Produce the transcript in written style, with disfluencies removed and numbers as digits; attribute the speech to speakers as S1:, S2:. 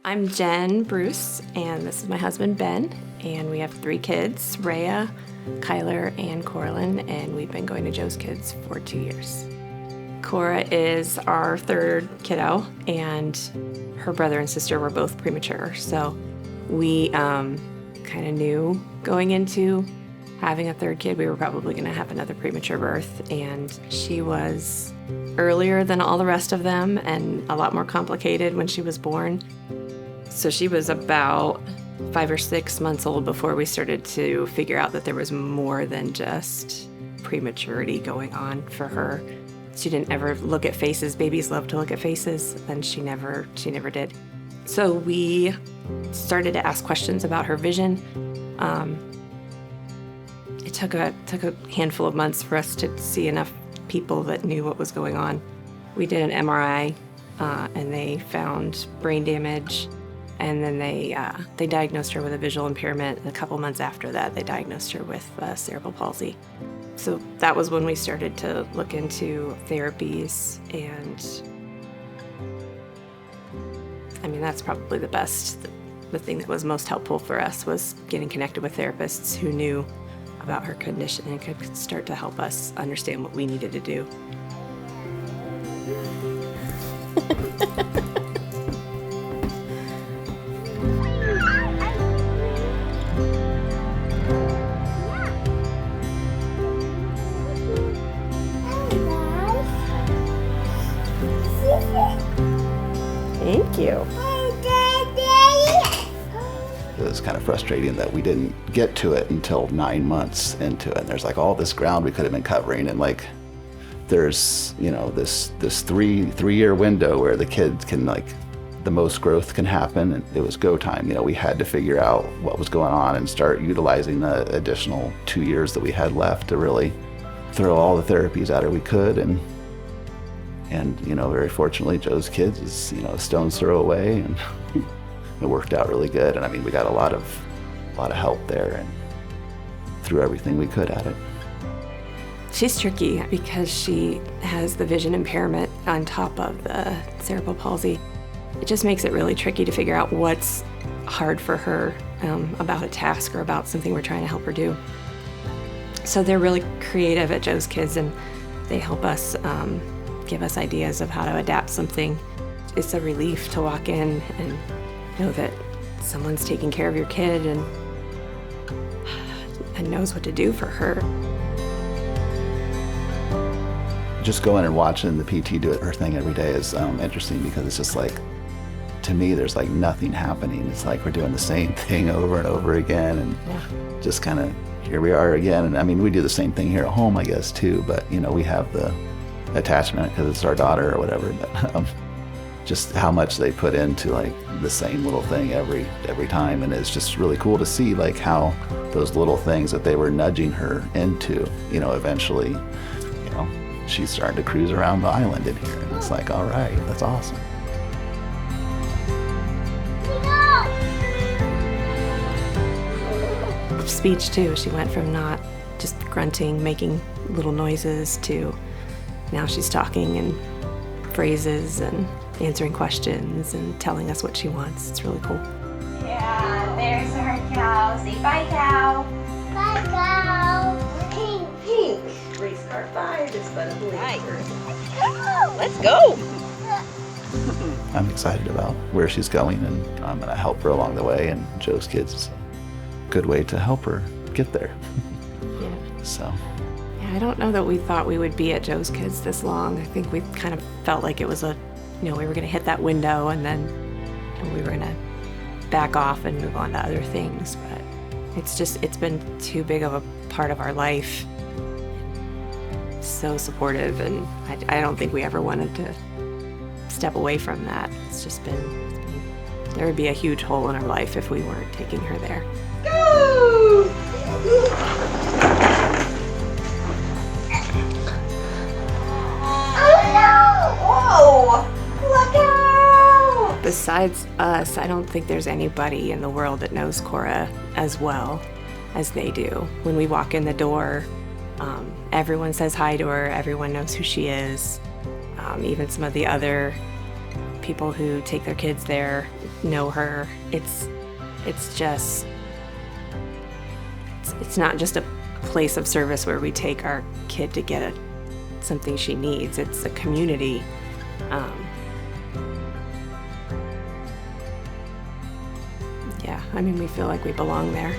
S1: I'm Jen Bruce, and this is my husband Ben, and we have 3 kids, Rhea, Kyler, and Coraline, and we've been going to Joe's Kids for 2 years. Cora is our 3rd kiddo, and her brother and sister were both premature, so we kind of knew going into having a 3rd kid we were probably going to have another premature birth, and she was earlier than all the rest of them and a lot more complicated when she was born. So she was about 5 or 6 months old before we started to figure out that there was more than just prematurity going on for her. She didn't ever look at faces. Babies love to look at faces, and she never did. So we started to ask questions about her vision. It took a handful of months for us to see enough people that knew what was going on. We did an MRI, and they found brain damage. And then they diagnosed her with a visual impairment. And a couple months after that, they diagnosed her with cerebral palsy. So that was when we started to look into therapies. And I mean, that's probably the best. The thing that was most helpful for us was getting connected with therapists who knew about her condition and could start to help us understand what we needed to do. Thank you.
S2: It was kind of frustrating that we didn't get to it until 9 months into it. And there's like all this ground we could have been covering, and like there's, you know, this three-year window where the kids can, like, the most growth can happen, and it was go time. You know, we had to figure out what was going on and start utilizing the additional 2 years that we had left to really throw all the therapies at her we could. And you know, very fortunately, Joe's Kids is, you know, a stone's throw away, and it worked out really good. And I mean, we got a lot of help there and threw everything we could at it.
S1: She's tricky because she has the vision impairment on top of the cerebral palsy. It just makes it really tricky to figure out what's hard for her about a task or about something we're trying to help her do. So they're really creative at Joe's Kids, and they help us give us ideas of how to adapt something. It's a relief to walk in and know that someone's taking care of your kid and knows what to do for her.
S2: Just going and watching the PT do her thing every day is interesting, because it's just like, to me, there's like nothing happening. It's like we're doing the same thing over and over again, and just kind of here we are again. And I mean, we do the same thing here at home, I guess, too, but you know, we have the attachment because it's our daughter or whatever, but just how much they put into like the same little thing every time. And it's just really cool to see like how those little things that they were nudging her into, you know, eventually, you know, she's starting to cruise around the island in here, and it's like, all right, that's awesome.
S1: Speech too, she went from not just grunting, making little noises, to now she's talking in phrases and answering questions and telling us what she wants. It's really cool.
S3: Yeah, there's our cow. Say bye, cow. Bye, cow. Pink, pink.
S1: Race car 5 is fun to believe.
S3: Let's go.
S2: I'm excited about where she's going, and I'm going to help her along the way, and Joe's Kids is a good way to help her get there.
S1: Yeah.
S2: So.
S1: Yeah, I don't know that we thought we would be at Joe's Kids this long. I think we kind of felt like it was we were going to hit that window, and then we were going to back off and move on to other things. But it's been too big of a part of our life. So supportive, and I don't think we ever wanted to step away from that. It's just there would be a huge hole in our life if we weren't taking her there.
S3: Go! Oh no! Whoa! Look out!
S1: Besides us, I don't think there's anybody in the world that knows Cora as well as they do. When we walk in the door, everyone says hi to her. Everyone knows who she is. Even some of the other people who take their kids there know her. It's not just a place of service where we take our kid to get something she needs. It's a community. Yeah, I mean, we feel like we belong there.